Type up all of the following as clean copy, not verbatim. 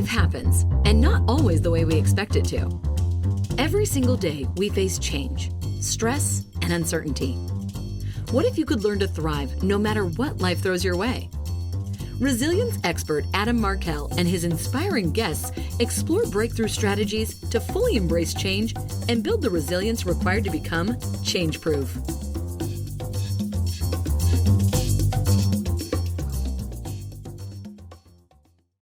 Life happens, and not always the way we expect it to. Every single day, we face change, stress, and uncertainty. What if you could learn to thrive no matter what life throws your way? Resilience expert Adam Markell and his inspiring guests explore breakthrough strategies to fully embrace change and build the resilience required to become change-proof.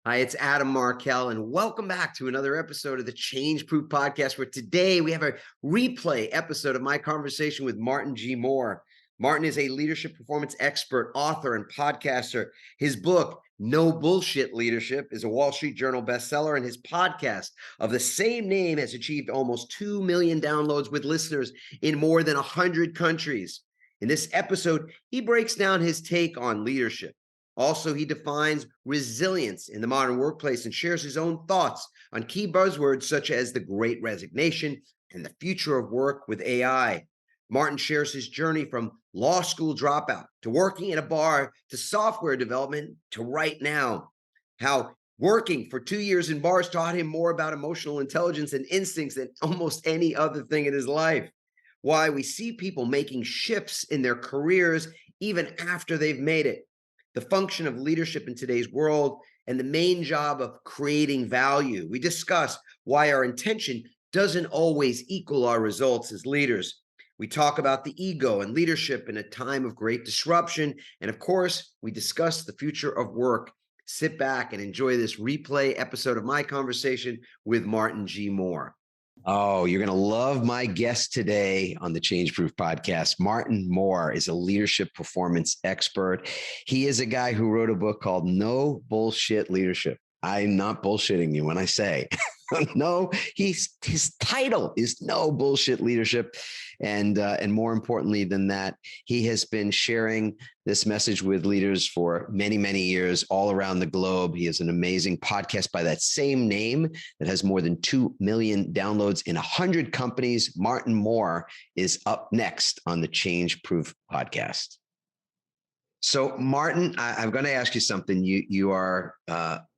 Hi, it's Adam Markell, and welcome back to another episode of the Change Proof Podcast, where today we have a replay episode of my conversation with Martin G. Moore. Martin is a leadership performance expert, author, and podcaster. His book, No Bullshit Leadership, is a Wall Street Journal bestseller, and his podcast of the same name has achieved almost 2 million downloads with listeners in more than 100 countries. In this episode, he breaks down his take on leadership. Also, he defines resilience in the modern workplace and shares his own thoughts on key buzzwords such as the Great Resignation and the future of work with AI. Martin shares his journey from law school dropout to working in a bar to software development to right now. How working for 2 years in bars taught him more about emotional intelligence and instincts than almost any other thing in his life. Why we see people making shifts in their careers even after they've made it. The function of leadership in today's world, and the main job of creating value. We discuss why our intention doesn't always equal our results as leaders. We talk about the ego and leadership in a time of great disruption. And of course, we discuss the future of work. Sit back and enjoy this replay episode of my conversation with Martin G. Moore. Oh, you're going to love my guest today on the Change Proof Podcast. Martin Moore is a leadership performance expert. He is a guy who wrote a book called No Bullshit Leadership. I'm not bullshitting you when I say no. His title is No Bullshit Leadership. And more importantly than that, he has been sharing this message with leaders for many, many years all around the globe. He has an amazing podcast by that same name that has more than 2 million downloads in 100 companies. Martin Moore is up next on the Change Proof Podcast. So, Martin, I'm going to ask you something. You are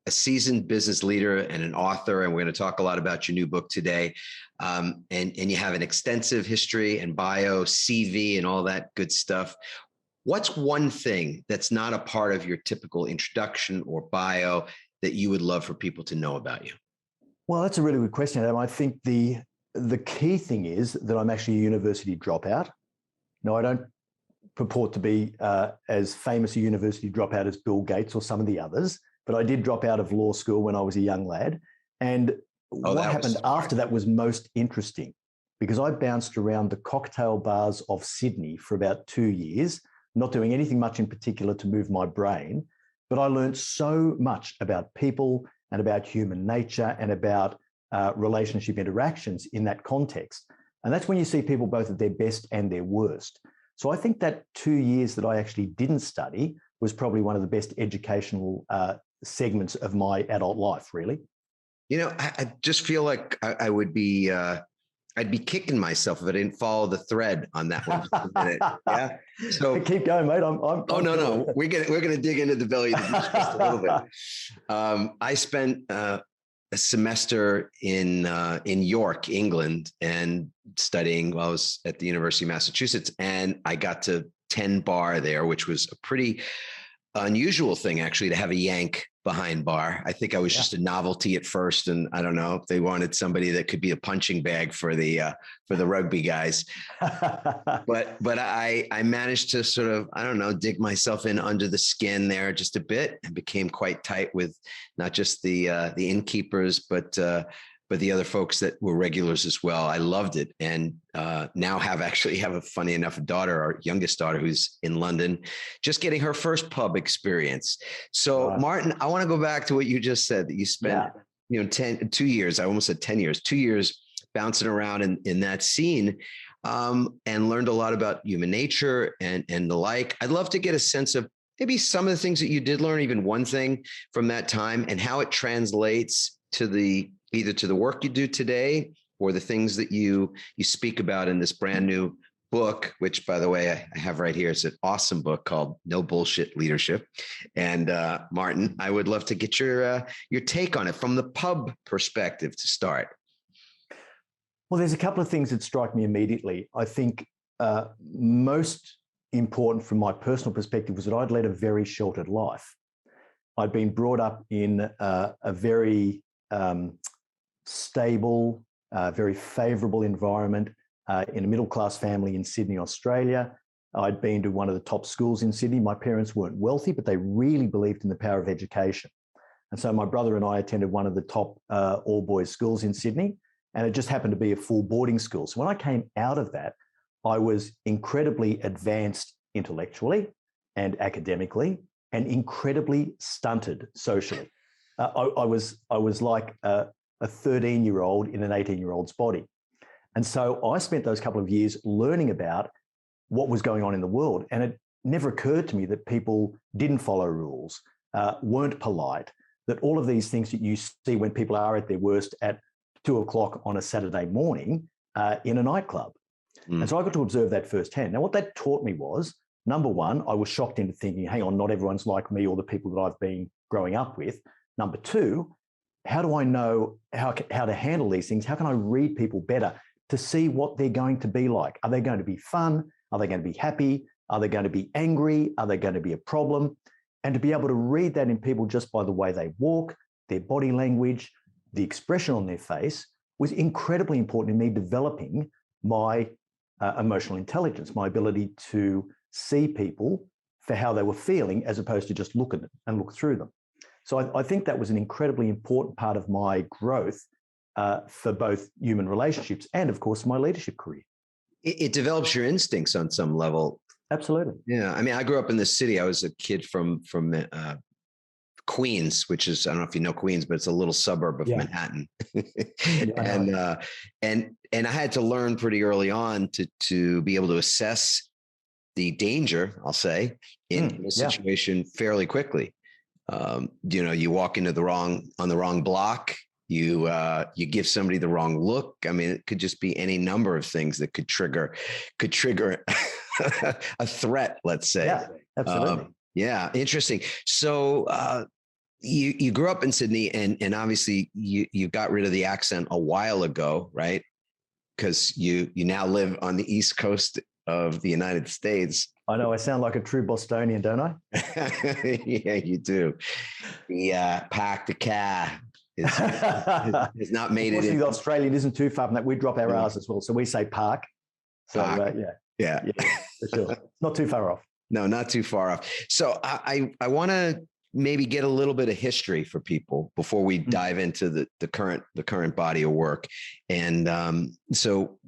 a seasoned business leader and an author, and we're going to talk a lot about your new book today. And you have an extensive history and bio, CV, and all that good stuff. What's one thing that's not a part of your typical introduction or bio that you would love for people to know about you? Well, that's a really good question, Adam. I think the key thing is that I'm actually a university dropout. No, I don't purport to be as famous a university dropout as Bill Gates or some of the others, but I did drop out of law school when I was a young lad. And what happened after that was most interesting, because I bounced around the cocktail bars of Sydney for about 2 years, not doing anything much in particular to move my brain, but I learned so much about people and about human nature and about relationship interactions in that context. And that's when you see people both at their best and their worst. So I think that 2 years that I actually didn't study was probably one of the best educational segments of my adult life, really. You know, I just feel like I would be, I'd be kicking myself if I didn't follow the thread on that one. Just a minute. Yeah. So keep going, mate. No. We're gonna dig into the belly of the beast just a little bit. I spent a semester in York, England, and studying while I was at the University of Massachusetts, and I got to 10 bar there, which was a pretty unusual thing actually to have a Yank behind bar. I think I was just a novelty at first, and I don't know if they wanted somebody that could be a punching bag for the rugby guys. but I managed to sort of, I don't know, dig myself in under the skin there just a bit and became quite tight with not just the innkeepers, but the other folks that were regulars as well. I loved it. And now have a funny enough daughter, our youngest daughter, who's in London, just getting her first pub experience. So Martin, I want to go back to what you just said, that you spent, 2 years, I almost said 10 years, 2 years bouncing around in that scene and learned a lot about human nature and the like. I'd love to get a sense of maybe some of the things that you did learn, even one thing from that time, and how it translates to either to the work you do today or the things that you speak about in this brand new book, which, by the way, I have right here. It's an awesome book called No Bullshit Leadership. And Martin, I would love to get your take on it from the pub perspective to start. Well, there's a couple of things that strike me immediately. I think most important from my personal perspective was that I'd led a very sheltered life. I'd been brought up in a very stable, very favourable environment in a middle-class family in Sydney, Australia. I'd been to one of the top schools in Sydney. My parents weren't wealthy, but they really believed in the power of education. And so my brother and I attended one of the top all-boys schools in Sydney, and it just happened to be a full boarding school. So when I came out of that, I was incredibly advanced intellectually and academically, and incredibly stunted socially. I was like a 13-year-old in an 18-year-old's body. And so I spent those couple of years learning about what was going on in the world. And it never occurred to me that people didn't follow rules, weren't polite, that all of these things that you see when people are at their worst at 2:00 on a Saturday morning in a nightclub. And so I got to observe that firsthand. Now, what that taught me was, number one, I was shocked into thinking, hang on, not everyone's like me or the people that I've been growing up with. Number two, how do I know how to handle these things? How can I read people better to see what they're going to be like? Are they going to be fun? Are they going to be happy? Are they going to be angry? Are they going to be a problem? And to be able to read that in people just by the way they walk, their body language, the expression on their face was incredibly important in me developing my emotional intelligence, my ability to see people for how they were feeling as opposed to just look at them and look through them. So I think that was an incredibly important part of my growth for both human relationships and, of course, my leadership career. It develops your instincts on some level. Absolutely. Yeah. I mean, I grew up in the city. I was a kid from Queens, which is, I don't know if you know Queens, but it's a little suburb of Manhattan. And I had to learn pretty early on to be able to assess the danger, I'll say, in a situation fairly quickly. You walk into the wrong block, you give somebody the wrong look. I mean, it could just be any number of things that could trigger a threat, let's say. Yeah, absolutely. Yeah, interesting. So you grew up in Sydney, and obviously you got rid of the accent a while ago, right? Because you now live on the East Coast of the United States. I know I sound like a true Bostonian, don't I? Yeah, you do. The pack the car has not made it. The Australian isn't too far from that. We drop our R's as well, so we say park. So yeah, for sure. Not too far off. No, not too far off. So I want to maybe get a little bit of history for people before we dive into the current body of work. And so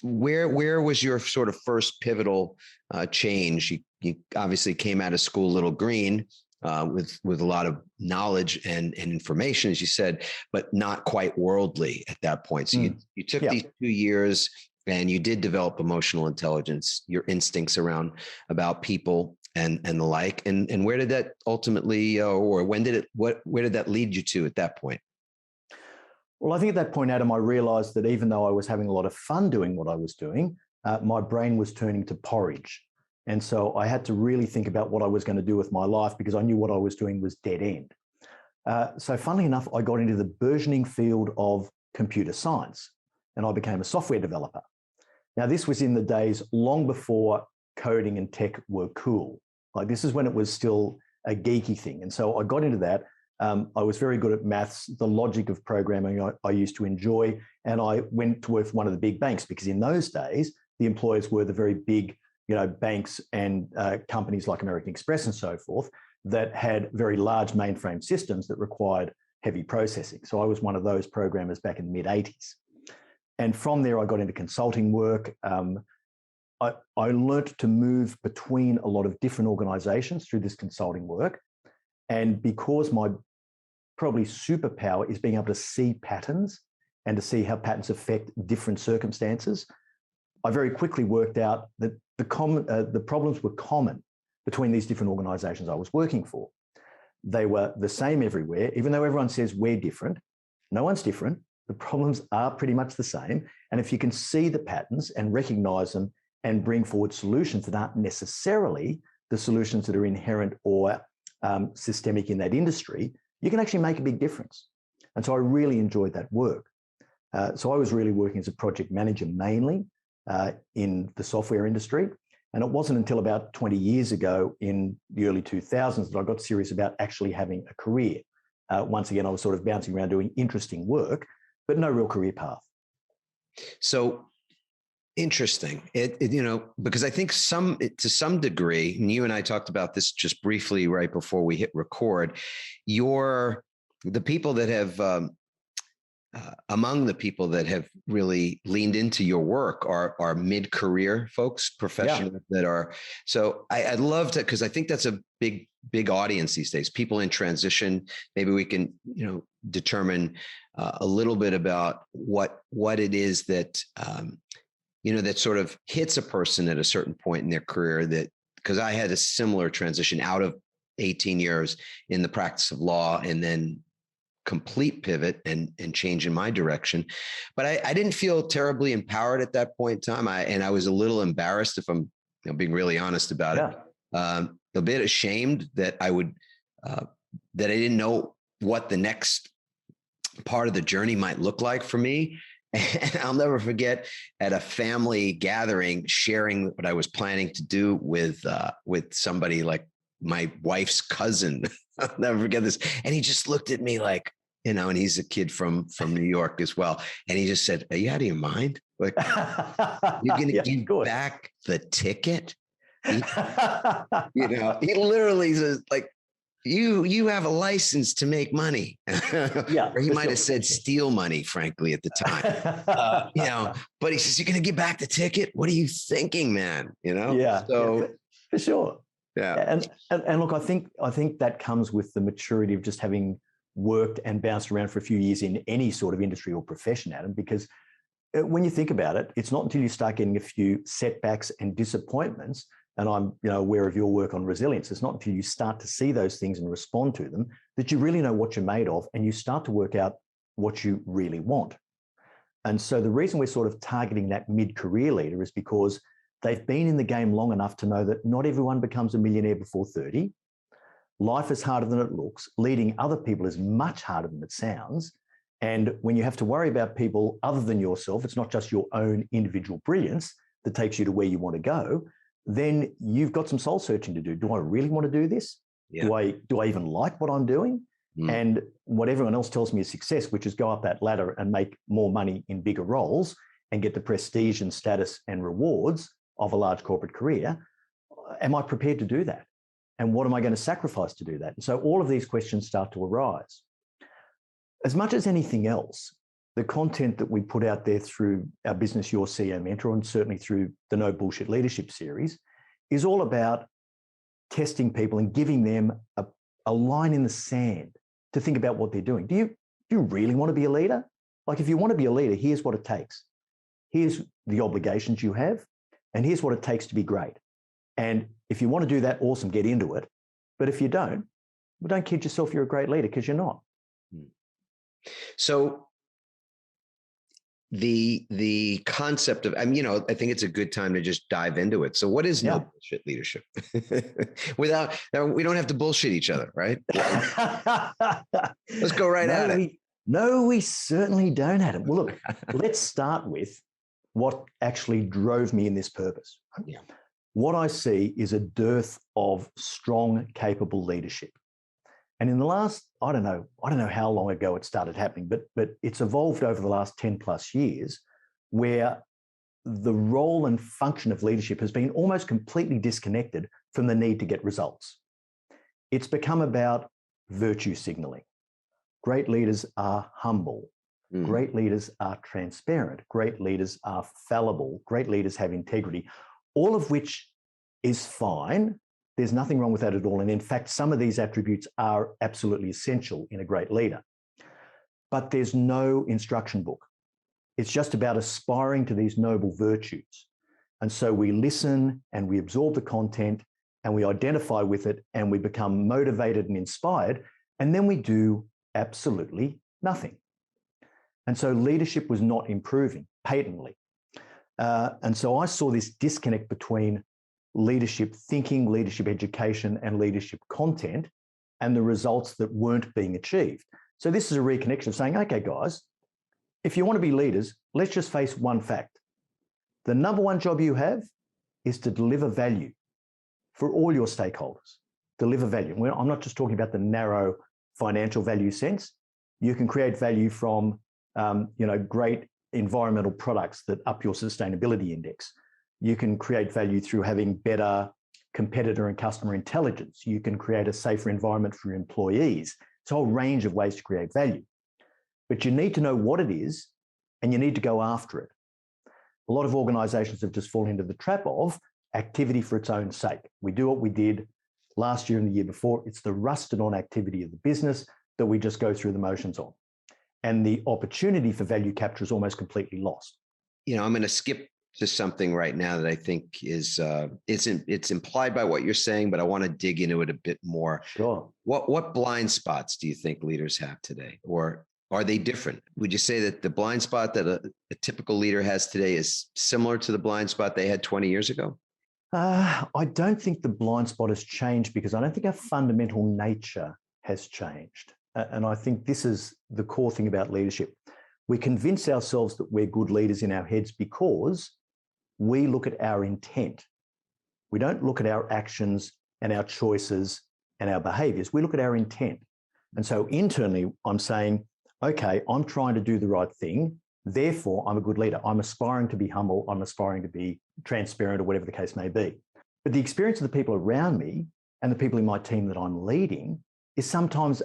where was your sort of first pivotal change? You obviously came out of school a little green with a lot of knowledge and information, as you said, but not quite worldly at that point. So you took these 2 years and you did develop emotional intelligence, your instincts about people and the like. And where did that ultimately, or where did that lead you to at that point? Well, I think at that point, Adam, I realized that even though I was having a lot of fun doing what I was doing, my brain was turning to porridge. And so I had to really think about what I was going to do with my life because I knew what I was doing was dead end. So funnily enough, I got into the burgeoning field of computer science and I became a software developer. Now, this was in the days long before coding and tech were cool. Like this is when it was still a geeky thing. And so I got into that. I was very good at maths, the logic of programming I used to enjoy. And I went to work for one of the big banks because in those days, the employers were the very big, banks and companies like American Express and so forth that had very large mainframe systems that required heavy processing. So I was one of those programmers back in the mid-80s. And from there, I got into consulting work. I learned to move between a lot of different organizations through this consulting work. And because my probably superpower is being able to see patterns and to see how patterns affect different circumstances, I very quickly worked out that the problems were common between these different organizations I was working for. They were the same everywhere, even though everyone says we're different. No one's different. The problems are pretty much the same. And if you can see the patterns and recognize them and bring forward solutions that aren't necessarily the solutions that are inherent or systemic in that industry, you can actually make a big difference. And so I really enjoyed that work. So I was really working as a project manager mainly in the software industry. And it wasn't until about 20 years ago in the early 2000s that I got serious about actually having a career. Once again, I was sort of bouncing around doing interesting work, but no real career path. So interesting. Because I think to some degree, and you and I talked about this just briefly right before we hit record, the people that have among the people that have really leaned into your work are mid-career folks, professionals that are. So I'd love to, because I think that's a big audience these days. People in transition. Maybe we can determine a little bit about what it is that that sort of hits a person at a certain point in their career. That because I had a similar transition out of 18 years in the practice of law, and then complete pivot and change in my direction. But I didn't feel terribly empowered at that point in time. I was a little embarrassed, if I'm being really honest about it. A bit ashamed that I didn't know what the next part of the journey might look like for me. And I'll never forget at a family gathering, sharing what I was planning to do with somebody like my wife's cousin. I'll never forget this. And he just looked at me like, and he's a kid from New York as well. And he just said, "Are you out of your mind? Like, you're going to give back the ticket?" He literally says, like, you have a license to make money. Or he might have said steal money, frankly, at the time. But he says, "You're going to give back the ticket? What are you thinking, man?" So for sure. Yeah. And look, I think that comes with the maturity of just having worked and bounced around for a few years in any sort of industry or profession, Adam, because when you think about it, it's not until you start getting a few setbacks and disappointments, and I'm aware of your work on resilience, it's not until you start to see those things and respond to them that you really know what you're made of, and you start to work out what you really want. And so the reason we're sort of targeting that mid-career leader is because they've been in the game long enough to know that not everyone becomes a millionaire before 30. Life is harder than it looks. Leading other people is much harder than it sounds. And when you have to worry about people other than yourself, it's not just your own individual brilliance that takes you to where you want to go, then you've got some soul searching to do. Do I really want to do this? Yeah. Do I even like what I'm doing? And what everyone else tells me is success, which is go up that ladder and make more money in bigger roles and get the prestige and status and rewards of a large corporate career. Am I prepared to do that? And what am I going to sacrifice to do that? And so all of these questions start to arise. As much as anything else, the content that we put out there through our Business Your CEO Mentor, and certainly through the No Bullshit Leadership series, is all about testing people and giving them a line in the sand to think about what they're doing. Do you really want to be a leader? Like, if you want to be a leader, here's what it takes. Here's the obligations you have, and here's what it takes to be great. And if you want to do that, awesome, get into it. But if you don't, well, don't kid yourself you're a great leader, because you're not. So the concept of, I think it's a good time to just dive into it. So what is no bullshit leadership? We don't have to bullshit each other, right? Let's go right at it. No, we certainly don't, Adam. Well, look, let's start with what actually drove me in this purpose. Yeah. What I see is a dearth of strong, capable leadership. And in the last, I don't know how long ago it started happening, but it's evolved over the last 10 plus years, where the role and function of leadership has been almost completely disconnected from the need to get results. It's become about virtue signaling. Great leaders are humble. Great leaders are transparent. Great leaders are fallible. Great leaders have integrity, all of which is fine. There's nothing wrong with that at all. And in fact, some of these attributes are absolutely essential in a great leader. But there's no instruction book. It's just about aspiring to these noble virtues. And so we listen and we absorb the content and we identify with it and we become motivated and inspired. And then we do absolutely nothing. And so leadership was not improving patently. And so I saw this disconnect between leadership thinking, leadership education, and leadership content, and the results that weren't being achieved. So this is a reconnection of saying, okay, guys, if you want to be leaders, let's just face one fact. The number one job you have is to deliver value for all your stakeholders. Deliver value. I'm not just talking about the narrow financial value sense. You can create value from great environmental products that up your sustainability index. You can create value through having better competitor and customer intelligence. You can create a safer environment for your employees. It's a whole range of ways to create value. But you need to know what it is, and you need to go after it. A lot of organizations have just fallen into the trap of activity for its own sake. We do what we did last year and the year before. It's the rusted on activity of the business that we just go through the motions on. And the opportunity for value capture is almost completely lost. I'm going to skip to something right now that I think is it's implied by what you're saying, but I want to dig into it a bit more. Sure. What blind spots do you think leaders have today, or are they different? Would you say that the blind spot that a typical leader has today is similar to the blind spot they had 20 years ago? I don't think the blind spot has changed, because I don't think our fundamental nature has changed. And I think this is the core thing about leadership. We convince ourselves that we're good leaders in our heads because we look at our intent. We don't look at our actions and our choices and our behaviors. We look at our intent. And so internally, I'm saying, okay, I'm trying to do the right thing. Therefore, I'm a good leader. I'm aspiring to be humble. I'm aspiring to be transparent, or whatever the case may be. But the experience of the people around me and the people in my team that I'm leading is sometimes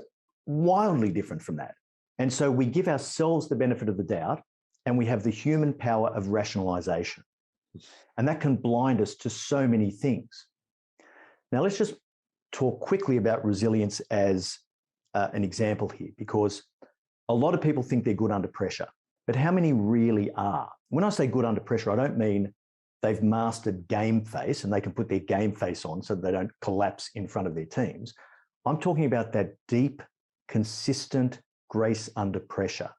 wildly different from that. And so we give ourselves the benefit of the doubt, and we have the human power of rationalization. And that can blind us to so many things. Now, let's just talk quickly about resilience as an example here, because a lot of people think they're good under pressure, but how many really are? When I say good under pressure, I don't mean they've mastered game face and they can put their game face on so they don't collapse in front of their teams. I'm talking about that deep, consistent grace under pressure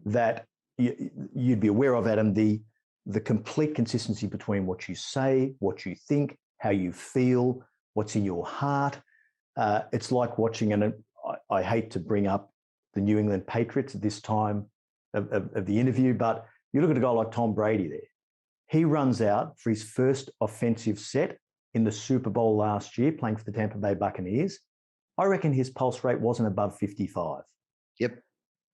that you'd be aware of, Adam, the complete consistency between what you say, what you think, how you feel, what's in your heart. It's like watching, and I hate to bring up the New England Patriots at this time of the interview, but you look at a guy like Tom Brady there. He runs out for his first offensive set in the Super Bowl last year, playing for the Tampa Bay Buccaneers. I reckon his pulse rate wasn't above 55. Yep.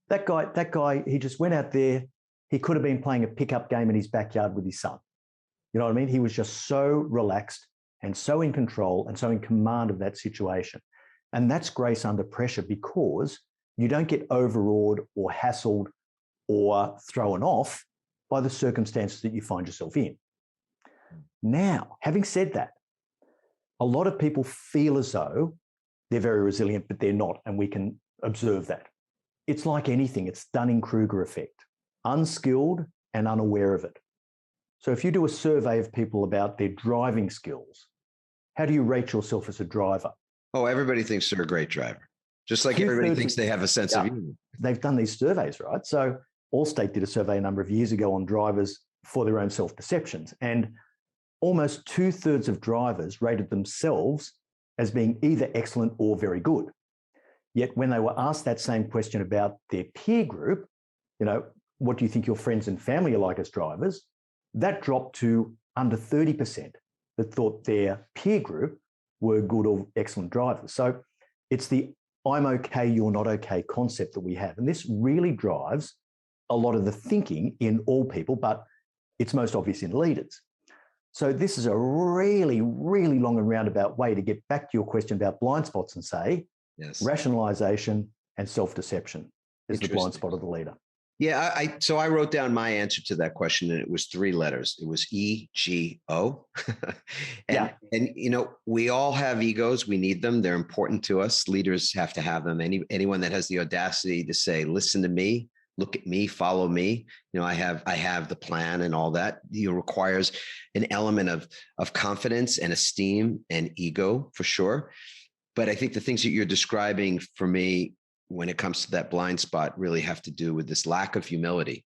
That guy, he just went out there. He could have been playing a pickup game in his backyard with his son. You know what I mean? He was just so relaxed and so in control and so in command of that situation. And that's grace under pressure, because you don't get overawed or hassled or thrown off by the circumstances that you find yourself in. Now, having said that, a lot of people feel as though they're very resilient, but they're not, and we can observe that. It's like anything, it's Dunning-Kruger effect, unskilled and unaware of it. So if you do a survey of people about their driving skills, how do you rate yourself as a driver? Oh, everybody thinks they're a great driver, just like everybody thinks they have a sense of humor. They've done these surveys, right? So Allstate did a survey a number of years ago on drivers for their own self-perceptions, and almost 2/3 of drivers rated themselves as being either excellent or very good. Yet when they were asked that same question about their peer group, what do you think your friends and family are like as drivers? That dropped to under 30% that thought their peer group were good or excellent drivers. So it's the I'm okay, you're not okay concept that we have. And this really drives a lot of the thinking in all people, but it's most obvious in leaders. So this is a really, really long and roundabout way to get back to your question about blind spots and say, yes, rationalization and self-deception is the blind spot of the leader. Yeah, so I wrote down my answer to that question, and it was 3 letters. It was EGO. And we all have egos. We need them. They're important to us. Leaders have to have them. Anyone that has the audacity to say, listen to me, look at me, follow me. I have the plan and all that. Requires an element of confidence and esteem and ego for sure. But I think the things that you're describing for me when it comes to that blind spot really have to do with this lack of humility.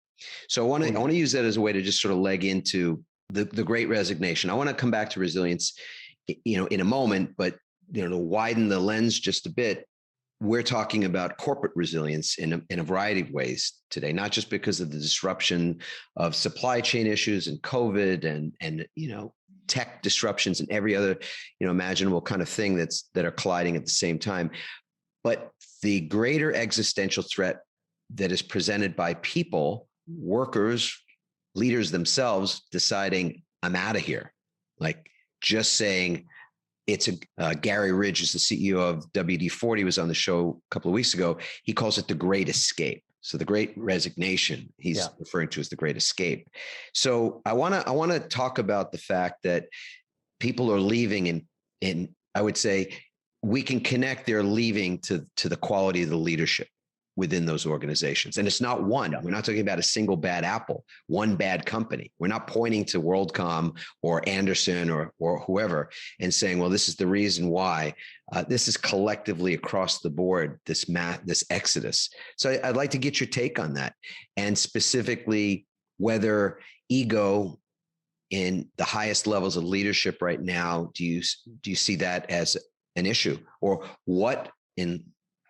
So I want to use that as a way to just sort of leg into the Great Resignation. I want to come back to resilience, in a moment, but to widen the lens just a bit, we're talking about corporate resilience in a variety of ways today, not just because of the disruption of supply chain issues and COVID and tech disruptions and every other imaginable kind of thing that are colliding at the same time, but the greater existential threat that is presented by people, workers, leaders themselves deciding, I'm out of here. Like just saying, Gary Ridge is the CEO of WD-40, was on the show a couple of weeks ago. He calls it the Great Escape. So the Great Resignation, he's referring to as the Great Escape. So I want to talk about the fact that people are leaving, and I would say we can connect their leaving to the quality of the leadership within those organizations. And it's not one. We're not talking about a single bad apple, one bad company. We're not pointing to WorldCom or Anderson or whoever and saying, well, this is the reason why. This is collectively across the board, this exodus. So I'd like to get your take on that, and specifically whether ego in the highest levels of leadership right now, do you see that as an issue, or what in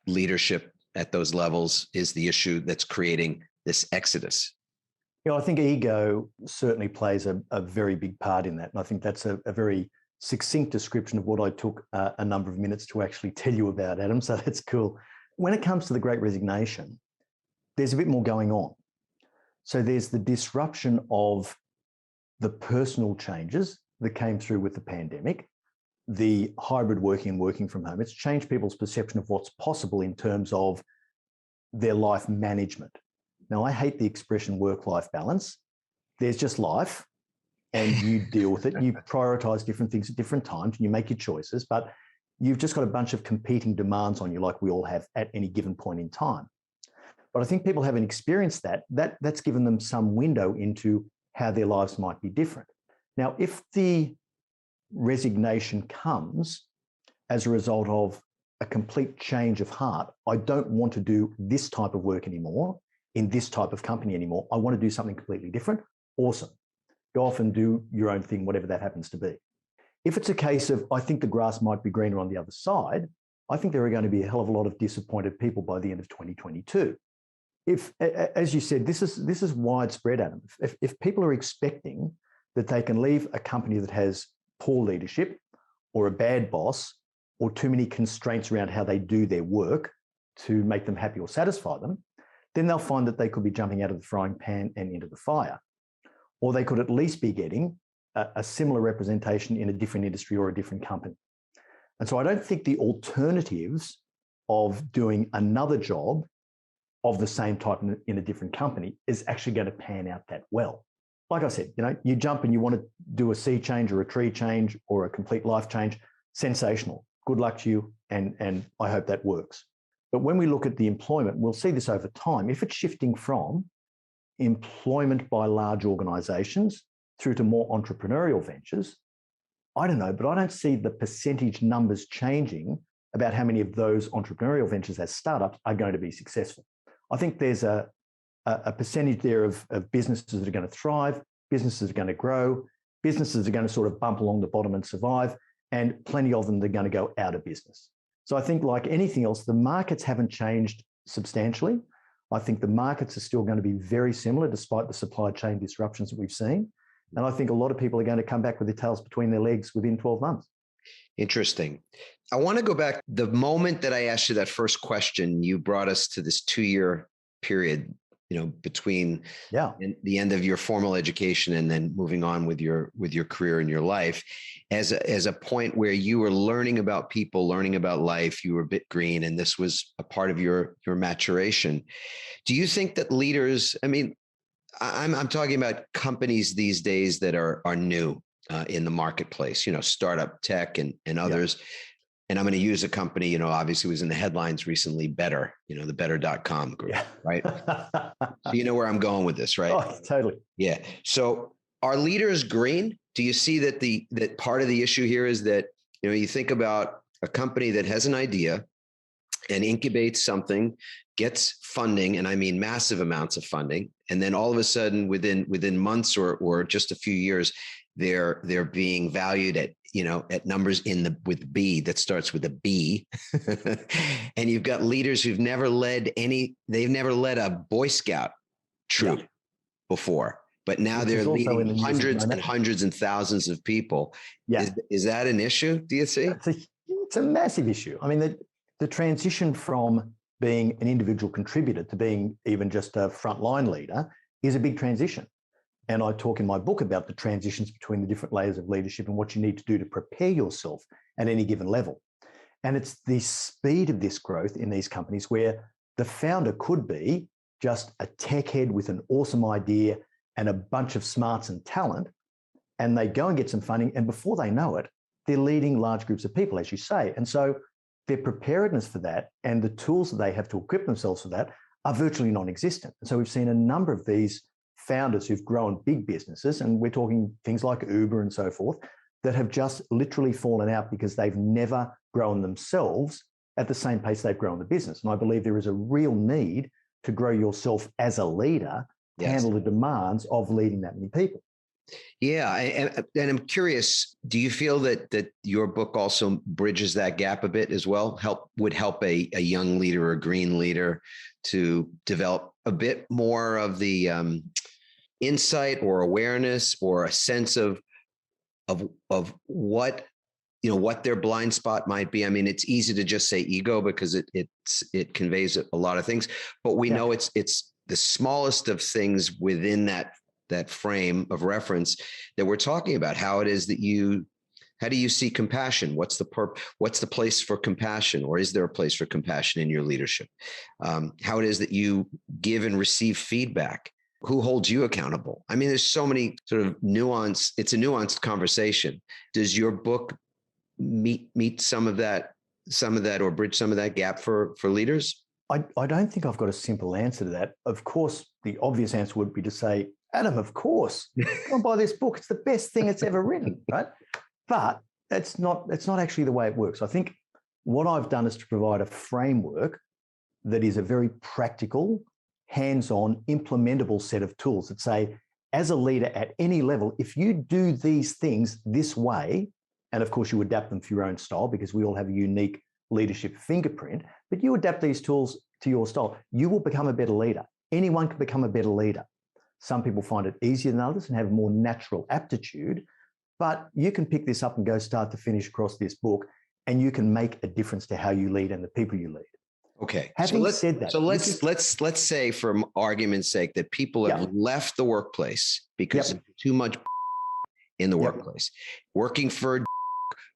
leadership at those levels is the issue that's creating this exodus? I think ego certainly plays a very big part in that. And I think that's a very succinct description of what I took a number of minutes to actually tell you about, Adam. So that's cool. When it comes to the Great Resignation, there's a bit more going on. So there's the disruption of the personal changes that came through with the pandemic, the hybrid working and working from home. It's changed people's perception of what's possible in terms of their life management. Now, I hate the expression work-life balance. There's just life, and you deal with it. You prioritize different things at different times, and you make your choices, but you've just got a bunch of competing demands on you, like we all have at any given point in time. But I think people haven't experienced that's given them some window into how their lives might be different. Now, if the resignation comes as a result of a complete change of heart, I don't want to do this type of work anymore in this type of company anymore. I want to do something completely different. Awesome. Go off and do your own thing, whatever that happens to be. If it's a case of, I think the grass might be greener on the other side, I think there are going to be a hell of a lot of disappointed people by the end of 2022. If, as you said, this is widespread, Adam. If people are expecting that they can leave a company that has poor leadership or a bad boss or too many constraints around how they do their work to make them happy or satisfy them, then they'll find that they could be jumping out of the frying pan and into the fire. Or they could at least be getting a similar representation in a different industry or a different company. And so I don't think the alternatives of doing another job of the same type in a different company is actually going to pan out that well. Like I said, you jump and you want to do a sea change or a tree change or a complete life change, sensational. Good luck to you, and I hope that works. But when we look at the employment, we'll see this over time. If it's shifting from employment by large organizations through to more entrepreneurial ventures, I don't know, but I don't see the percentage numbers changing about how many of those entrepreneurial ventures as startups are going to be successful. I think there's a percentage there of businesses that are going to thrive, businesses that are going to grow, businesses are going to sort of bump along the bottom and survive, and plenty of them that are going to go out of business. So I think, like anything else, the markets haven't changed substantially. I think the markets are still going to be very similar despite the supply chain disruptions that we've seen. And I think a lot of people are going to come back with their tails between their legs within 12 months. Interesting. I want to go back. The moment that I asked you that first question, you brought us to this 2-year period, between the end of your formal education and then moving on with your career and your life, as a point where you were learning about people, learning about life. You were a bit green, and this was a part of your maturation. Do you think that leaders? I mean, I'm talking about companies these days that are new in the marketplace. Startup tech and others. Yeah. And I'm going to use a company, obviously was in the headlines recently, Better, the better.com group, right? So you know where I'm going with this, right? Oh, totally. Yeah. So are leaders green? Do you see that part of the issue here is that, you think about a company that has an idea and incubates something, gets funding, and I mean massive amounts of funding, and then all of a sudden, within months or just a few years, they're being valued at at numbers with B that starts with a B, and you've got leaders who've never led they've never led a Boy Scout troop before, but now they're leading hundreds and hundreds and thousands of people. Yeah. Is that an issue, do you see? It's a massive issue. I mean, the transition from being an individual contributor to being even just a frontline leader is a big transition. And I talk in my book about the transitions between the different layers of leadership and what you need to do to prepare yourself at any given level. And it's the speed of this growth in these companies where the founder could be just a tech head with an awesome idea and a bunch of smarts and talent, and they go and get some funding, and before they know it, they're leading large groups of people, as you say. And so their preparedness for that and the tools that they have to equip themselves for that are virtually non-existent. And so we've seen a number of these founders who've grown big businesses, and we're talking things like Uber and so forth, that have just literally fallen out because they've never grown themselves at the same pace they've grown the business. And I believe there is a real need to grow yourself as a leader, to handle the demands of leading that many people. Yeah, and I'm curious, do you feel that your book also bridges that gap a bit as well? Would help a young leader or a green leader to develop a bit more of the insight or awareness or a sense of what what their blind spot might be? I mean, it's easy to just say ego because it conveys a lot of things, but we know it's the smallest of things within that frame of reference that we're talking about. How it is that how do you see compassion? What's the place for compassion, or is there a place for compassion in your leadership? How it is that you give and receive feedback. Who holds you accountable? I mean, there's so many sort of nuance. It's a nuanced conversation. Does your book meet some of that, or bridge some of that gap for leaders? I don't think I've got a simple answer to that. Of course, the obvious answer would be to say, Adam, of course, go and buy this book. It's the best thing it's ever written, right? But it's not actually the way it works. I think what I've done is to provide a framework that is a very practical, hands-on, implementable set of tools that say, as a leader at any level, if you do these things this way, and of course you adapt them for your own style because we all have a unique leadership fingerprint, but you adapt these tools to your style, you will become a better leader. Anyone can become a better leader. Some people find it easier than others and have more natural aptitude, but you can pick this up and go start to finish across this book, and you can make a difference to how you lead and the people you lead. Okay. Having said that, so let's say, for argument's sake, that people have left the workplace because of too much in the workplace, working for,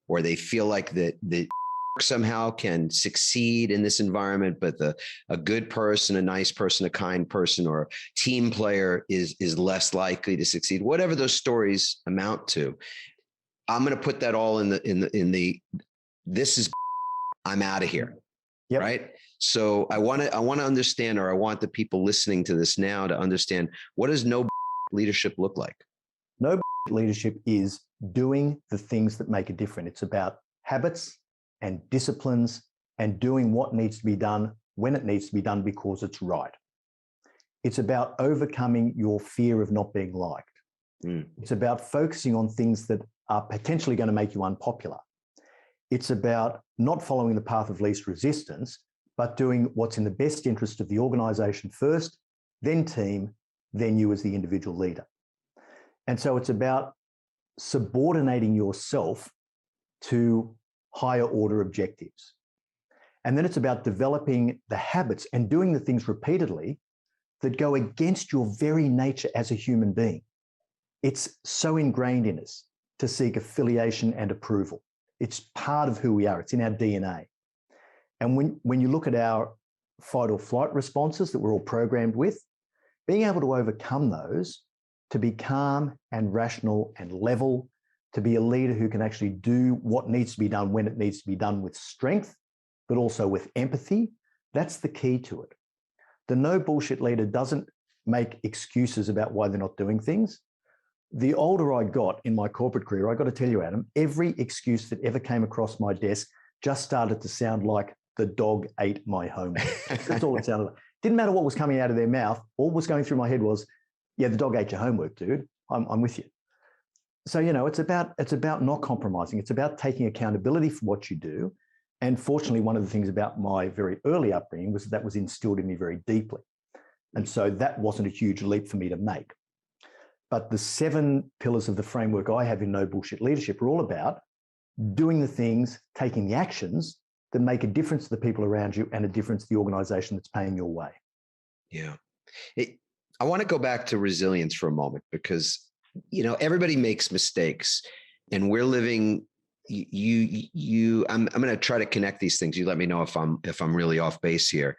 or they feel like that somehow can succeed in this environment, but a good person, a nice person, a kind person, or a team player is less likely to succeed. Whatever those stories amount to, I'm going to put that all in the this is I'm out of here. Yep. Right. So I want to understand, or I want the people listening to this now to understand, what does no leadership look like? No leadership is doing the things that make a difference. It's about habits and disciplines and doing what needs to be done when it needs to be done because it's right. It's about overcoming your fear of not being liked. It's about focusing on things that are potentially going to make you unpopular. It's about not following the path of least resistance, but doing what's in the best interest of the organization first, then team, then you as the individual leader. And so it's about subordinating yourself to higher order objectives. And then it's about developing the habits and doing the things repeatedly that go against your very nature as a human being. It's so ingrained in us to seek affiliation and approval. It's part of who we are. It's in our DNA. And when you look at our fight or flight responses that we're all programmed with, being able to overcome those, to be calm and rational and level, to be a leader who can actually do what needs to be done when it needs to be done with strength, but also with empathy, that's the key to it. The no bullshit leader doesn't make excuses about why they're not doing things. The older I got in my corporate career, I got to tell you, Adam, every excuse that ever came across my desk just started to sound like the dog ate my homework. That's all it sounded like. Didn't matter what was coming out of their mouth. All was going through my head was, yeah, the dog ate your homework, dude. I'm with you. So, it's about not compromising. It's about taking accountability for what you do. And fortunately, one of the things about my very early upbringing was that was instilled in me very deeply. And so that wasn't a huge leap for me to make. But the 7 pillars of the framework I have in No Bullshit Leadership are all about doing the things, taking the actions that make a difference to the people around you and a difference to the organization that's paying your way. Yeah. I want to go back to resilience for a moment because, everybody makes mistakes and we're living, I'm going to try to connect these things. You let me know if I'm really off base here.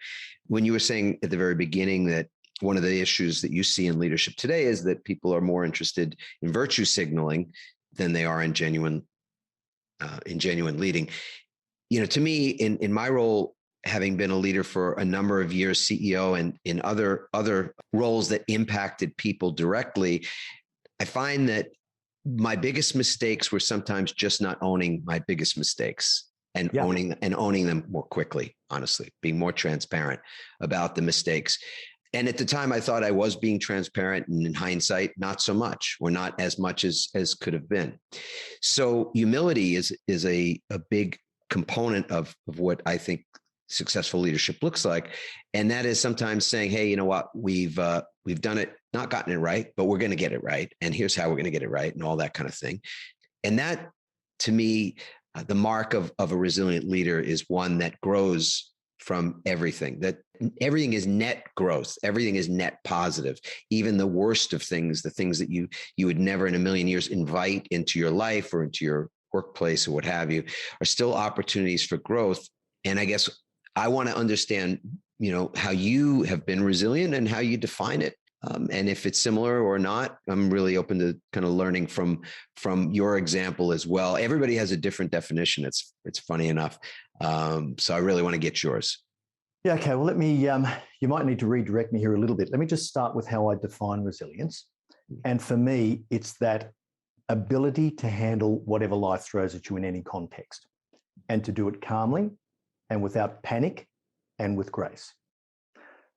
When you were saying at the very beginning that one of the issues that you see in leadership today is that people are more interested in virtue signaling than they are in genuine leading. To me, in my role, having been a leader for a number of years, CEO, and in other roles that impacted people directly, I find that my biggest mistakes were sometimes just not owning my biggest mistakes and owning them more quickly, honestly, being more transparent about the mistakes. And at the time, I thought I was being transparent, and in hindsight, not so much, or not as much as could have been. So humility is a big component of what I think successful leadership looks like. And that is sometimes saying, hey, you know what, we've done it, not gotten it right, but we're going to get it right. And here's how we're going to get it right, and all that kind of thing. And that, to me, the mark of a resilient leader is one that grows from everything, that everything is net growth. Everything is net positive. Even the worst of things, the things that you would never in a million years invite into your life or into your workplace or what have you, are still opportunities for growth. And I guess I want to understand, how you have been resilient and how you define it. And if it's similar or not, I'm really open to kind of learning from your example as well. Everybody has a different definition. It's funny enough. So I really want to get yours. Yeah. Okay. Well, let me, you might need to redirect me here a little bit. Let me just start with how I define resilience. And for me, it's that ability to handle whatever life throws at you in any context, and to do it calmly and without panic and with grace.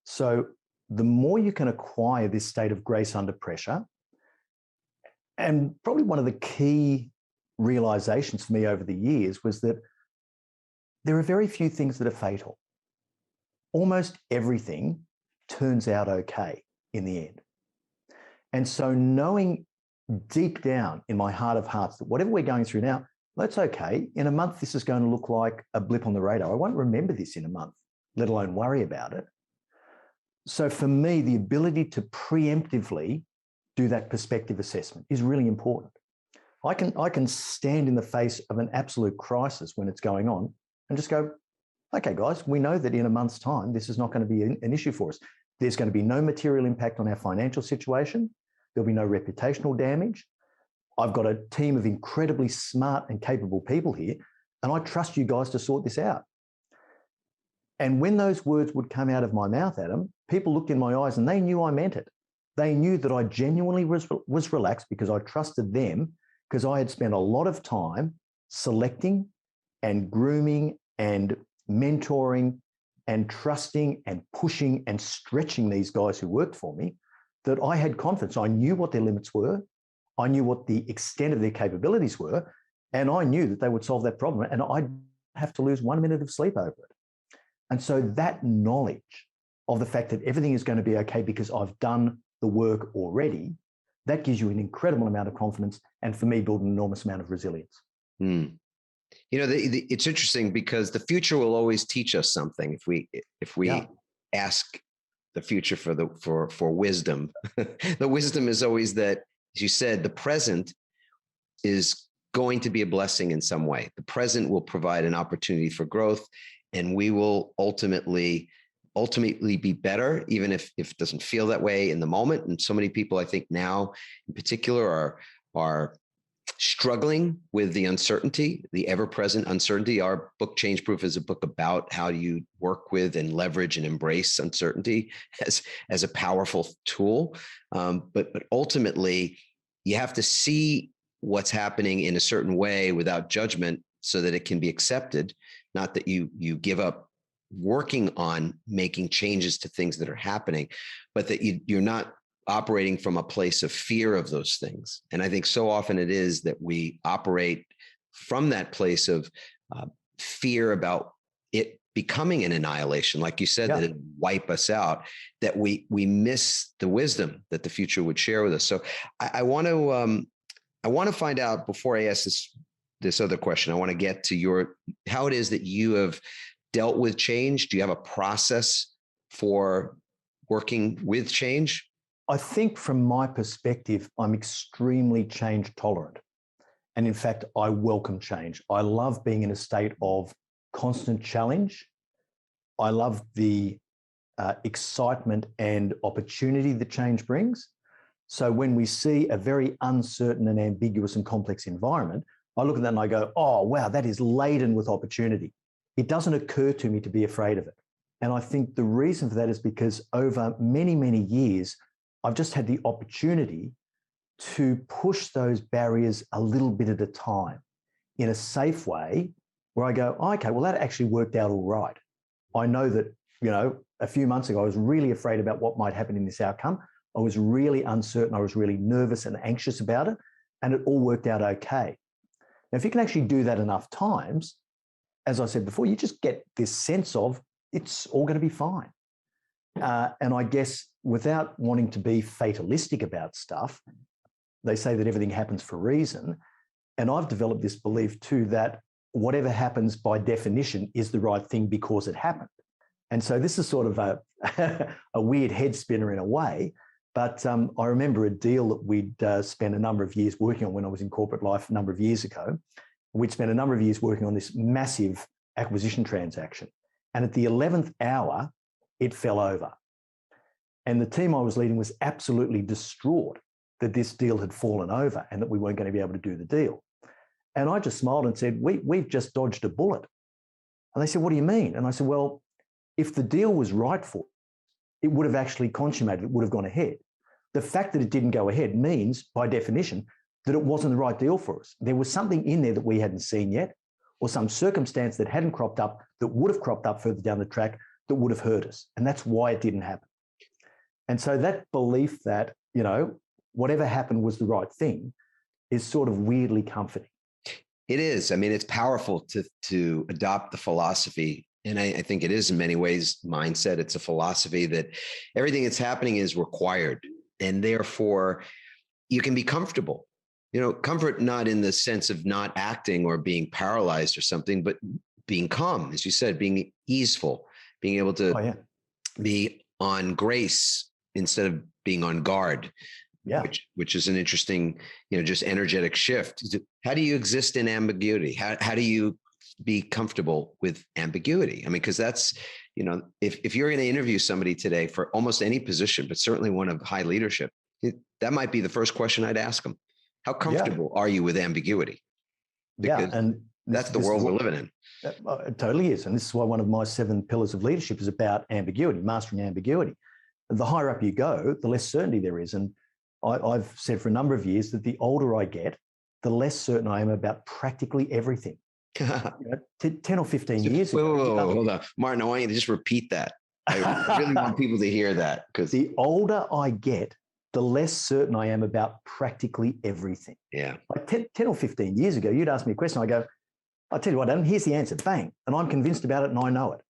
So the more you can acquire this state of grace under pressure, and probably one of the key realizations for me over the years was that there are very few things that are fatal. Almost everything turns out okay in the end. And so knowing deep down in my heart of hearts that whatever we're going through now, that's okay. In a month, this is going to look like a blip on the radar. I won't remember this in a month, let alone worry about it. So for me, the ability to preemptively do that perspective assessment is really important. I can stand in the face of an absolute crisis when it's going on and just go, okay, guys, we know that in a month's time, this is not going to be an issue for us. There's going to be no material impact on our financial situation. There'll be no reputational damage. I've got a team of incredibly smart and capable people here, and I trust you guys to sort this out. And when those words would come out of my mouth, Adam, people looked in my eyes and they knew I meant it. They knew that I genuinely was relaxed because I trusted them, because I had spent a lot of time selecting and grooming and mentoring and trusting and pushing and stretching these guys who worked for me, that I had confidence. I knew what their limits were. I knew what the extent of their capabilities were, and I knew that they would solve that problem, and I'd have to lose 1 minute of sleep over it. And so that knowledge of the fact that everything is going to be okay because I've done the work already, that gives you an incredible amount of confidence, and for me, build an enormous amount of resilience. It's interesting because the future will always teach us something if we ask the future for wisdom. The wisdom is always that, as you said, the present is going to be a blessing in some way. The present will provide an opportunity for growth, and we will ultimately be better, even if it doesn't feel that way in the moment. And so many people, I think now in particular, are struggling with the uncertainty, the ever-present uncertainty. Our book, Change Proof, is a book about how you work with and leverage and embrace uncertainty as a powerful tool. But ultimately, you have to see what's happening in a certain way without judgment so that it can be accepted. Not that you give up working on making changes to things that are happening, but that you're not operating from a place of fear of those things. And I think so often it is that we operate from that place of fear about it becoming an annihilation, like you said, that it would wipe us out, that we miss the wisdom that the future would share with us. So I want to find out, before I ask this other question, I want to get to how it is that you have dealt with change. Do you have a process for working with change? I think from my perspective, I'm extremely change tolerant. And in fact, I welcome change. I love being in a state of constant challenge. I love the excitement and opportunity that change brings. So when we see a very uncertain and ambiguous and complex environment, I look at that and I go, oh, wow, that is laden with opportunity. It doesn't occur to me to be afraid of it. And I think the reason for that is because over many, many years, I've just had the opportunity to push those barriers a little bit at a time in a safe way where I go, oh, okay, well, that actually worked out all right. I know that, a few months ago, I was really afraid about what might happen in this outcome. I was really uncertain. I was really nervous and anxious about it, and it all worked out okay. Now, if you can actually do that enough times, as I said before, you just get this sense of it's all going to be fine. And I guess without wanting to be fatalistic about stuff, they say that everything happens for a reason. And I've developed this belief too, that whatever happens by definition is the right thing because it happened. And so this is sort of a weird head spinner in a way. But I remember a deal that we'd spent a number of years working on when I was in corporate life a number of years ago. We'd spent a number of years working on this massive acquisition transaction. And at the 11th hour, it fell over. And the team I was leading was absolutely distraught that this deal had fallen over and that we weren't going to be able to do the deal. And I just smiled and said, we've just dodged a bullet. And they said, what do you mean? And I said, well, if the deal was right for us, it would have actually consummated, it would have gone ahead. The fact that it didn't go ahead means, by definition, that it wasn't the right deal for us. There was something in there that we hadn't seen yet, or some circumstance that hadn't cropped up that would have cropped up further down the track that would have hurt us. And that's why it didn't happen. And so that belief that, whatever happened was the right thing is sort of weirdly comforting. It is. I mean, it's powerful to adopt the philosophy. And I think it is in many ways mindset. It's a philosophy that everything that's happening is required. And therefore, you can be comfortable. Comfort not in the sense of not acting or being paralyzed or something, but being calm, as you said, being easeful, being able to be on grace instead of being on guard. Yeah. Which is an interesting, just energetic shift. How do you exist in ambiguity? How do you be comfortable with ambiguity? I mean, because that's, if you're going to interview somebody today for almost any position, but certainly one of high leadership, that might be the first question I'd ask them. How comfortable are you with ambiguity? Because and that's the world we're living in. It totally is. And this is why one of my 7 pillars of leadership is about ambiguity, mastering ambiguity. The higher up you go, the less certainty there is. And I've said for a number of years that the older I get, the less certain I am about practically everything. 10 or 15 years ago. Whoa, hold on. Martin, I want you to just repeat that. I really want people to hear that. Because the older I get, the less certain I am about practically everything. Yeah. Like 10 or 15 years ago, you'd ask me a question, I go, I'll tell you what, Adam, here's the answer, bang. And I'm convinced about it and I know it.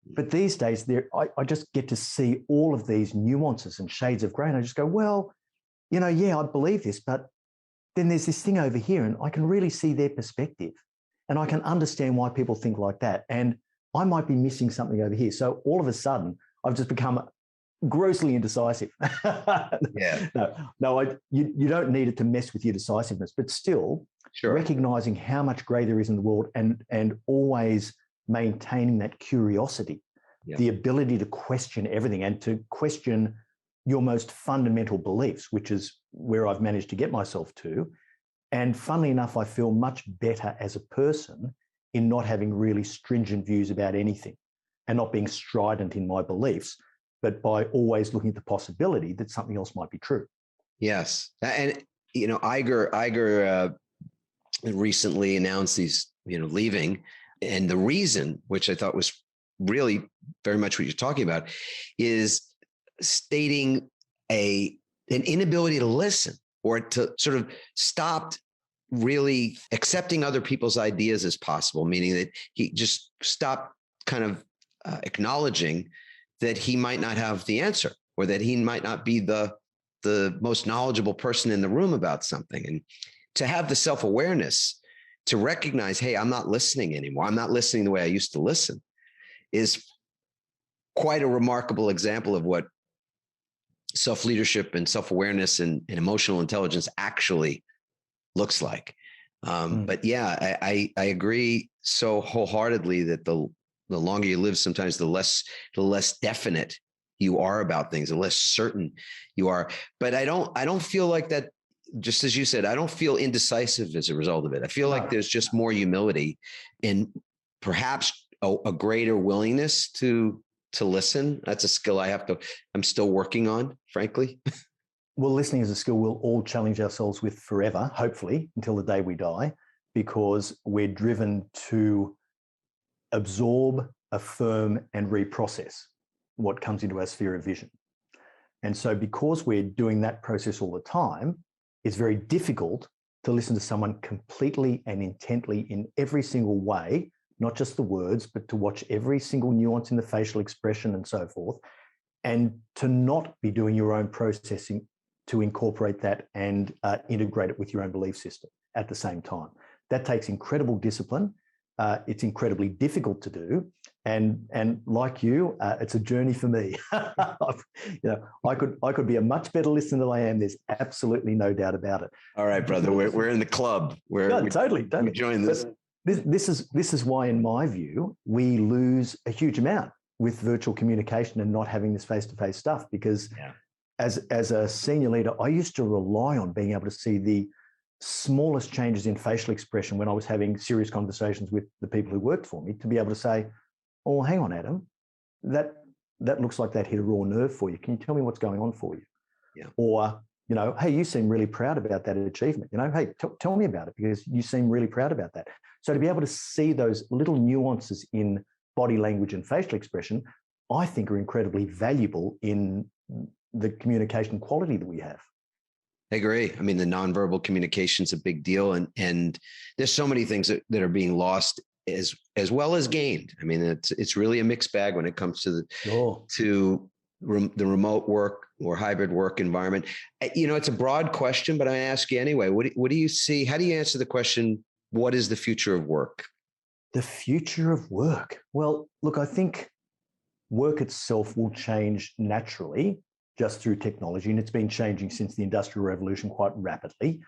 But these days, I just get to see all of these nuances and shades of grey. And I just go, well, I believe this, but then there's this thing over here and I can really see their perspective and I can understand why people think like that. And I might be missing something over here. So all of a sudden, I've just become grossly indecisive. Yeah. You don't need it to mess with your decisiveness, but still recognizing how much grey there is in the world and always maintaining that curiosity, the ability to question everything and to question your most fundamental beliefs, which is where I've managed to get myself to. And funnily enough, I feel much better as a person in not having really stringent views about anything and not being strident in my beliefs, but by always looking at the possibility that something else might be true. Yes. And, Iger recently announced he's, leaving. And the reason, which I thought was really very much what you're talking about, is stating an inability to listen, or to sort of stop really accepting other people's ideas as possible, meaning that he just stopped kind of acknowledging that he might not have the answer, or that he might not be the most knowledgeable person in the room about something. And to have the self-awareness to recognize, hey, I'm not listening anymore, I'm not listening the way I used to listen, is quite a remarkable example of what self-leadership and self-awareness and emotional intelligence actually looks like. But yeah, I agree so wholeheartedly that the longer you live, sometimes the less definite you are about things, the less certain you are. But I don't feel like that. Just as you said, I don't feel indecisive as a result of it. I feel like there's just more humility and perhaps a greater willingness to listen. That's a skill I'm still working on, frankly. Well, listening is a skill we'll all challenge ourselves with forever, hopefully, until the day we die, because we're driven to absorb, affirm, and reprocess what comes into our sphere of vision. And so because we're doing that process all the time, it's very difficult to listen to someone completely and intently in every single way, not just the words, but to watch every single nuance in the facial expression and so forth, and to not be doing your own processing to incorporate that and integrate it with your own belief system at the same time. That takes incredible discipline. It's incredibly difficult to do. And like you, it's a journey for me. I could be a much better listener than I am. There's absolutely no doubt about it. All right, brother, we're in the club. Totally. We join this. This is why, in my view, we lose a huge amount with virtual communication and not having this face-to-face stuff. Because as a senior leader, I used to rely on being able to see the smallest changes in facial expression when I was having serious conversations with the people who worked for me, to be able to say, oh, hang on, Adam, that looks like that hit a raw nerve for you. Can you tell me what's going on for you? Yeah. Or, hey, you seem really proud about that achievement. Hey, tell me about it, because you seem really proud about that. So to be able to see those little nuances in body language and facial expression, I think are incredibly valuable in the communication quality that we have. I agree. I mean, the nonverbal communication is a big deal, and there's so many things that are being lost as well as gained. I mean, it's really a mixed bag when it comes to the remote work or hybrid work environment. It's a broad question, but I ask you anyway. What do you see? How do you answer the question? What is the future of work? The future of work. Well, look, I think work itself will change naturally just through technology, and it's been changing since the Industrial Revolution quite rapidly.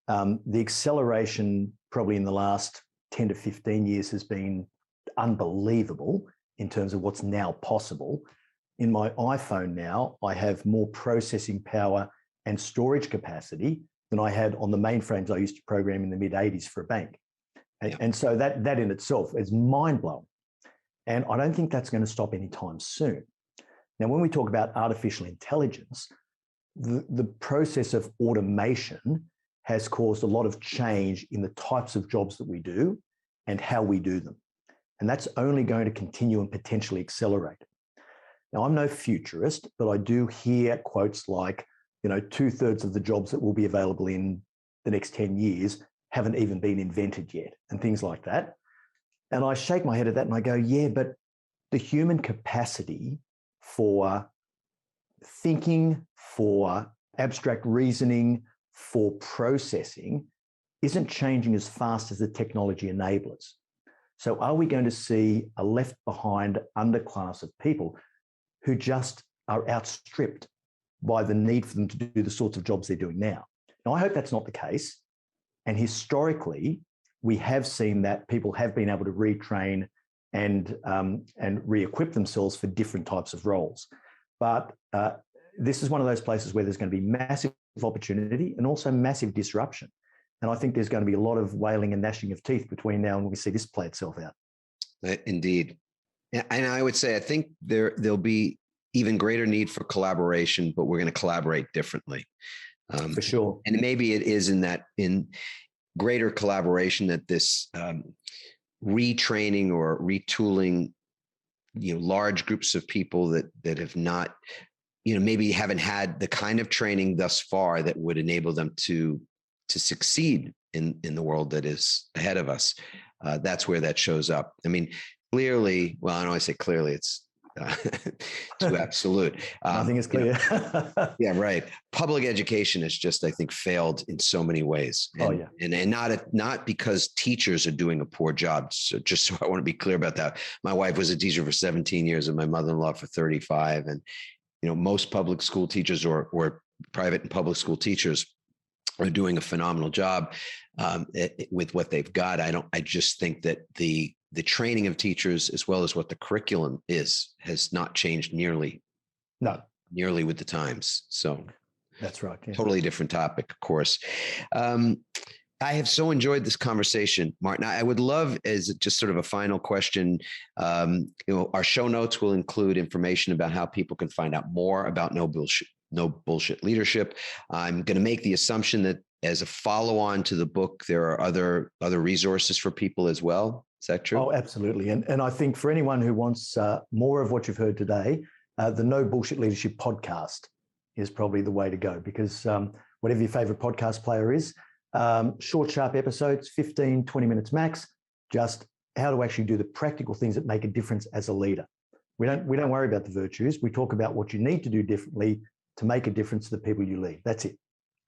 The acceleration probably in the last 10 to 15 years has been unbelievable in terms of what's now possible. In my iPhone now, I have more processing power and storage capacity than I had on the mainframes I used to program in the mid-'80s for a bank. And so that in itself is mind-blowing. And I don't think that's going to stop anytime soon. Now, when we talk about artificial intelligence, the process of automation has caused a lot of change in the types of jobs that we do and how we do them. And that's only going to continue and potentially accelerate. Now, I'm no futurist, but I do hear quotes like, 2/3 of the jobs that will be available in the next 10 years haven't even been invented yet, and things like that. And I shake my head at that and I go, yeah, but the human capacity for thinking, for abstract reasoning, for processing isn't changing as fast as the technology enablers. So are we going to see a left behind underclass of people who just are outstripped by the need for them to do the sorts of jobs they're doing now? Now, I hope that's not the case. And historically, we have seen that people have been able to retrain and re-equip themselves for different types of roles. But this is one of those places where there's going to be massive opportunity and also massive disruption. And I think there's going to be a lot of wailing and gnashing of teeth between now and when we see this play itself out. Indeed. And I would say, I think there'll be even greater need for collaboration, but we're going to collaborate differently. For sure. And maybe it is in greater collaboration that this retraining or retooling large groups of people that have not, maybe haven't had the kind of training thus far that would enable them to succeed in the world that is ahead of us. That's where that shows up. I mean, clearly, well, I don't want to say clearly, it's too absolute. Nothing is clear. Yeah, right. Public education has just, I think, failed in so many ways. And, and not because teachers are doing a poor job. So just so I want to be clear about that. My wife was a teacher for 17 years and my mother-in-law for 35. And, most public school teachers or private and public school teachers are doing a phenomenal job with what they've got. I just think that the training of teachers, as well as what the curriculum has not changed nearly with the times. So that's right. Yeah. Totally different topic, of course. I have so enjoyed this conversation, Martin. I would love, as just sort of a final question, our show notes will include information about how people can find out more about No Bullshit Leadership. I'm going to make the assumption that as a follow-on to the book, there are other resources for people as well. Is that true? Oh, absolutely. And I think for anyone who wants more of what you've heard today, the No Bullshit Leadership podcast is probably the way to go, because whatever your favorite podcast player is, short, sharp episodes, 15, 20 minutes max, just how to actually do the practical things that make a difference as a leader. We don't worry about the virtues. We talk about what you need to do differently to make a difference to the people you lead. That's it.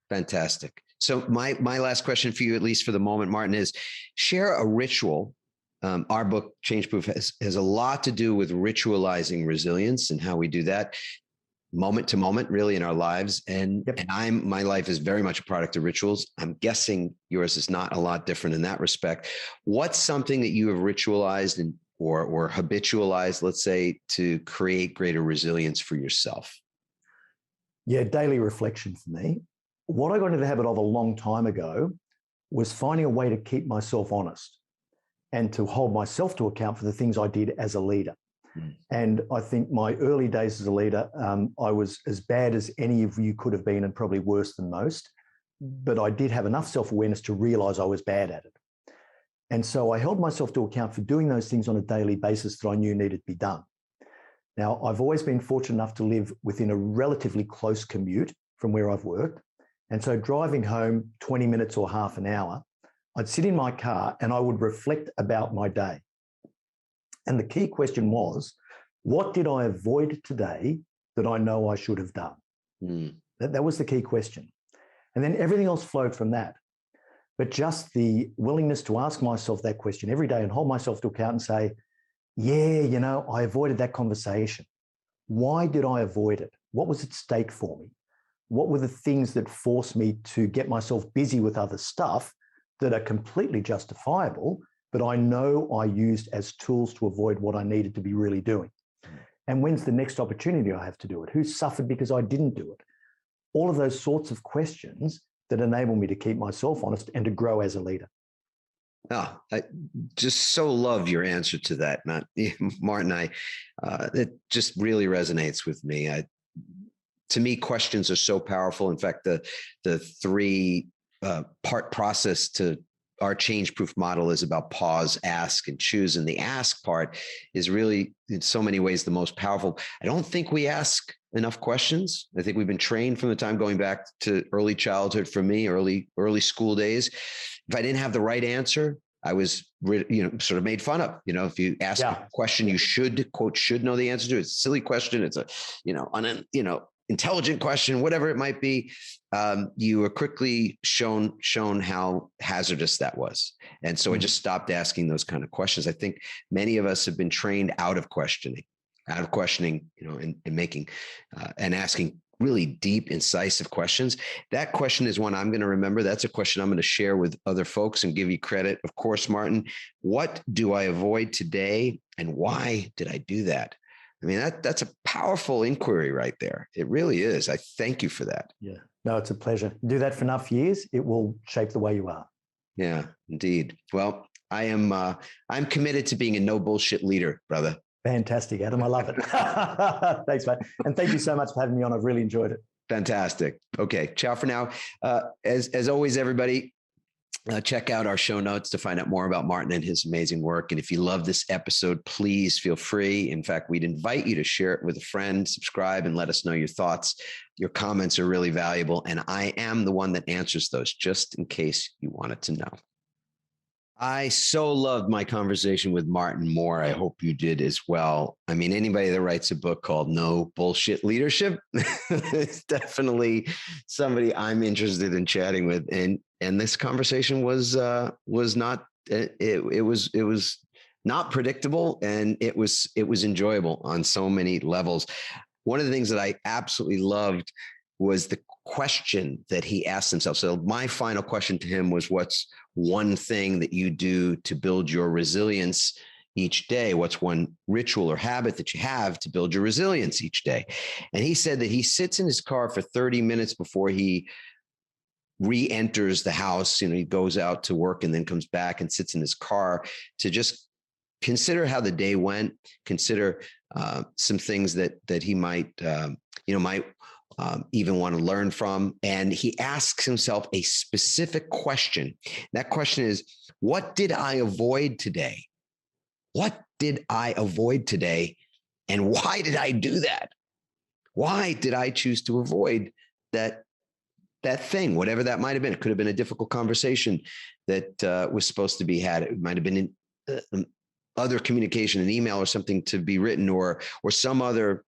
Fantastic. So my last question for you, at least for the moment, Martin, is share a ritual. Our book, Change Proof, has a lot to do with ritualizing resilience and how we do that moment to moment, really, in our lives. And my life is very much a product of rituals. I'm guessing yours is not a lot different in that respect. What's something that you have ritualized or habitualized, let's say, to create greater resilience for yourself? Yeah, daily reflection for me. What I got into the habit of a long time ago was finding a way to keep myself honest and to hold myself to account for the things I did as a leader. And I think my early days as a leader, I was as bad as any of you could have been and probably worse than most, but I did have enough self-awareness to realize I was bad at it. And so I held myself to account for doing those things on a daily basis that I knew needed to be done. Now, I've always been fortunate enough to live within a relatively close commute from where I've worked. And so driving home 20 minutes or half an hour, I'd sit in my car and I would reflect about my day. And the key question was, what did I avoid today that I know I should have done? That was the key question. And then everything else flowed from that. But just the willingness to ask myself that question every day and hold myself to account and say, yeah, I avoided that conversation. Why did I avoid it? What was at stake for me? What were the things that forced me to get myself busy with other stuff that are completely justifiable, but I know I used as tools to avoid what I needed to be really doing? And when's the next opportunity I have to do it? Who suffered because I didn't do it? All of those sorts of questions that enable me to keep myself honest and to grow as a leader. Oh, I just so love your answer to that, Martin. It just really resonates with me. To me, questions are so powerful. In fact, the three-part process to our change proof model is about pause, ask, and choose. And the ask part is really, in so many ways, the most powerful. I don't think we ask enough questions. I think we've been trained from the time going back to early childhood for me, early school days. If I didn't have the right answer, I was, sort of made fun of. If you ask a question, you should, quote, should know the answer to. It's a silly question. It's a, intelligent question, whatever it might be. You were quickly shown how hazardous that was. And so I just stopped asking those kind of questions. I think many of us have been trained out of questioning, and making and asking really deep, incisive questions. That question is one I'm going to remember. That's a question I'm going to share with other folks and give you credit. Of course, Martin, what do I avoid today and why did I do that? I mean, that's a powerful inquiry right there. It really is. I thank you for that. Yeah, no, it's a pleasure. Do that for enough years, it will shape the way you are. Yeah, indeed. Well, I'm committed to being a no bullshit leader, brother. Fantastic, Adam. I love it. Thanks, mate. And thank you so much for having me on. I've really enjoyed it. Fantastic. Okay. Ciao for now. As always, everybody, check out our show notes to find out more about Martin and his amazing work. And if you love this episode, please feel free. In fact, we'd invite you to share it with a friend, subscribe, and let us know your thoughts. Your comments are really valuable. And I am the one that answers those, just in case you wanted to know. I so loved my conversation with Martin Moore. I hope you did as well. I mean, anybody that writes a book called No Bullshit Leadership is definitely somebody I'm interested in chatting with. And this conversation was not it was not predictable, and it was enjoyable on so many levels. One of the things that I absolutely loved was the question that he asked himself. So my final question to him was, what's one thing that you do to build your resilience each day? What's one ritual or habit that you have to build your resilience each day? And he said that he sits in his car for 30 minutes before he re-enters the house. He goes out to work and then comes back and sits in his car to just consider how the day went, consider some things that he might even want to learn from. And he asks himself a specific question. That question is, what did I avoid today? What did I avoid today? And why did I do that? Why did I choose to avoid that thing, whatever that might have been? It could have been a difficult conversation that was supposed to be had. It might have been other communication, an email or something to be written, or some other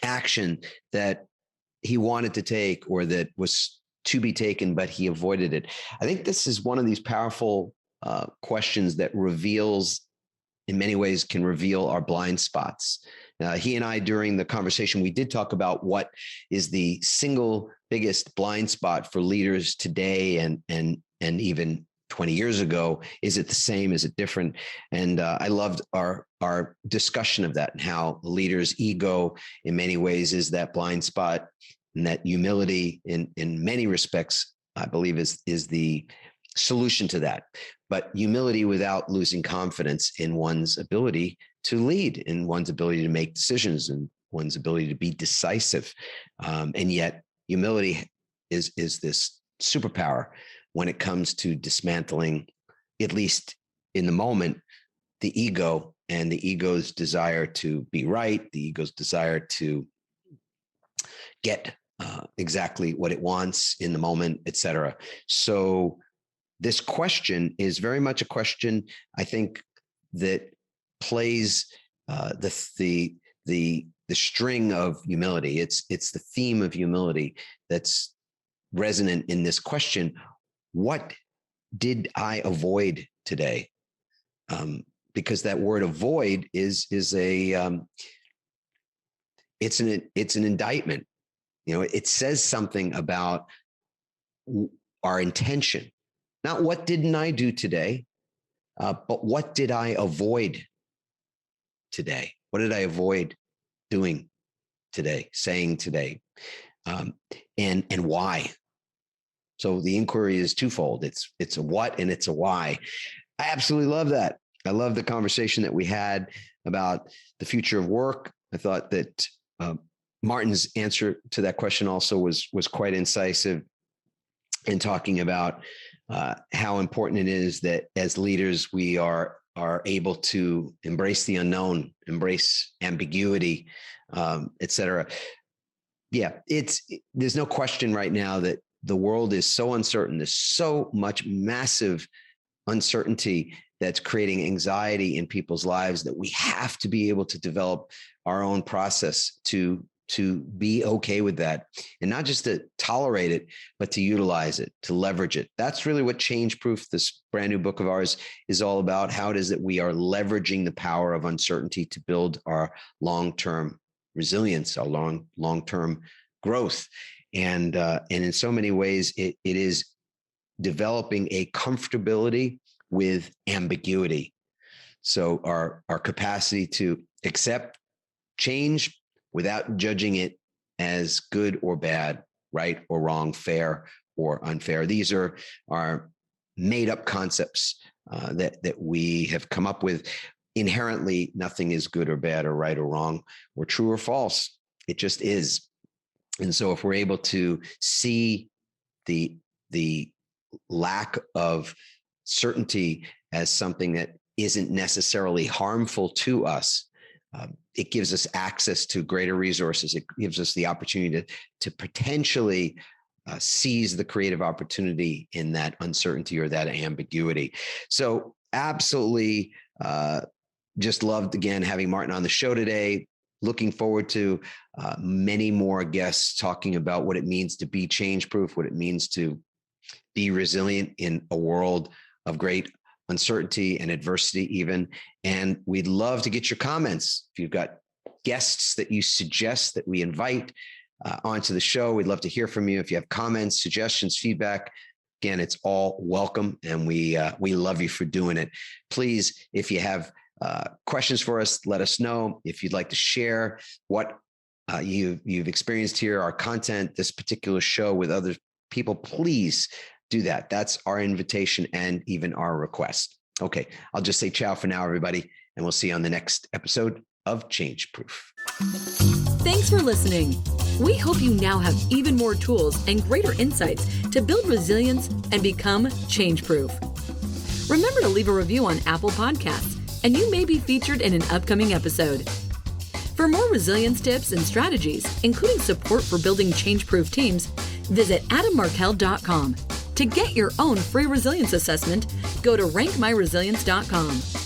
action that he wanted to take or that was to be taken, but he avoided it. I think this is one of these powerful questions that reveals, in many ways, can reveal our blind spots. He and I, during the conversation, we did talk about what is the single biggest blind spot for leaders today and even 20 years ago. Is it the same? Is it different? And I loved our discussion of that, and how the leader's ego in many ways is that blind spot, and that humility in many respects, I believe, is the solution to that. But humility without losing confidence in one's ability to lead, in one's ability to make decisions, and one's ability to be decisive. And yet humility is this superpower when it comes to dismantling, at least in the moment, the ego, and the ego's desire to be right, the ego's desire to get exactly what it wants in the moment, etc. So this question is very much a question, I think, that plays the string of humility. It's the theme of humility that's resonant in this question. What did I avoid today? Because that word avoid is a it's an indictment. It says something about our intention. Not what didn't I do today, but what did I avoid today? What did I avoid doing today, saying today, and why? So the inquiry is twofold. It's a what and it's a why. I absolutely love that. I love the conversation that we had about the future of work. I thought that Martin's answer to that question also was quite incisive in talking about how important it is that as leaders we are able to embrace the unknown, embrace ambiguity, et cetera. Yeah, there's no question right now that the world is so uncertain. There's so much massive uncertainty that's creating anxiety in people's lives that we have to be able to develop our own process to be okay with that, and not just to tolerate it, but to utilize it, to leverage it. That's really what Change Proof, this brand new book of ours, is all about. How it is that we are leveraging the power of uncertainty to build our long-term resilience, our long-term growth. And in so many ways, it is developing a comfortability with ambiguity. So our capacity to accept change without judging it as good or bad, right or wrong, fair or unfair. These are made up concepts that we have come up with. Inherently, nothing is good or bad or right or wrong or true or false. It just is. And so if we're able to see the lack of certainty as something that isn't necessarily harmful to us. It gives us access to greater resources. It gives us the opportunity to potentially seize the creative opportunity in that uncertainty or that ambiguity. So absolutely just loved, again, having Martin on the show today. Looking forward to many more guests talking about what it means to be change-proof, what it means to be resilient in a world of great uncertainty and adversity even. And we'd love to get your comments. If you've got guests that you suggest that we invite onto the show, we'd love to hear from you. If you have comments, suggestions, feedback, again, it's all welcome. And we love you for doing it. Please, if you have questions for us, let us know. If you'd like to share what you've experienced here, our content, this particular show with other people, please do that. That's our invitation and even our request. Okay, I'll just say ciao for now, everybody, and we'll see you on the next episode of Change Proof. Thanks for listening. We hope you now have even more tools and greater insights to build resilience and become change-proof. Remember to leave a review on Apple Podcasts, and you may be featured in an upcoming episode. For more resilience tips and strategies, including support for building change-proof teams, visit adammarkel.com. To get your own free resilience assessment, go to rankmyresilience.com.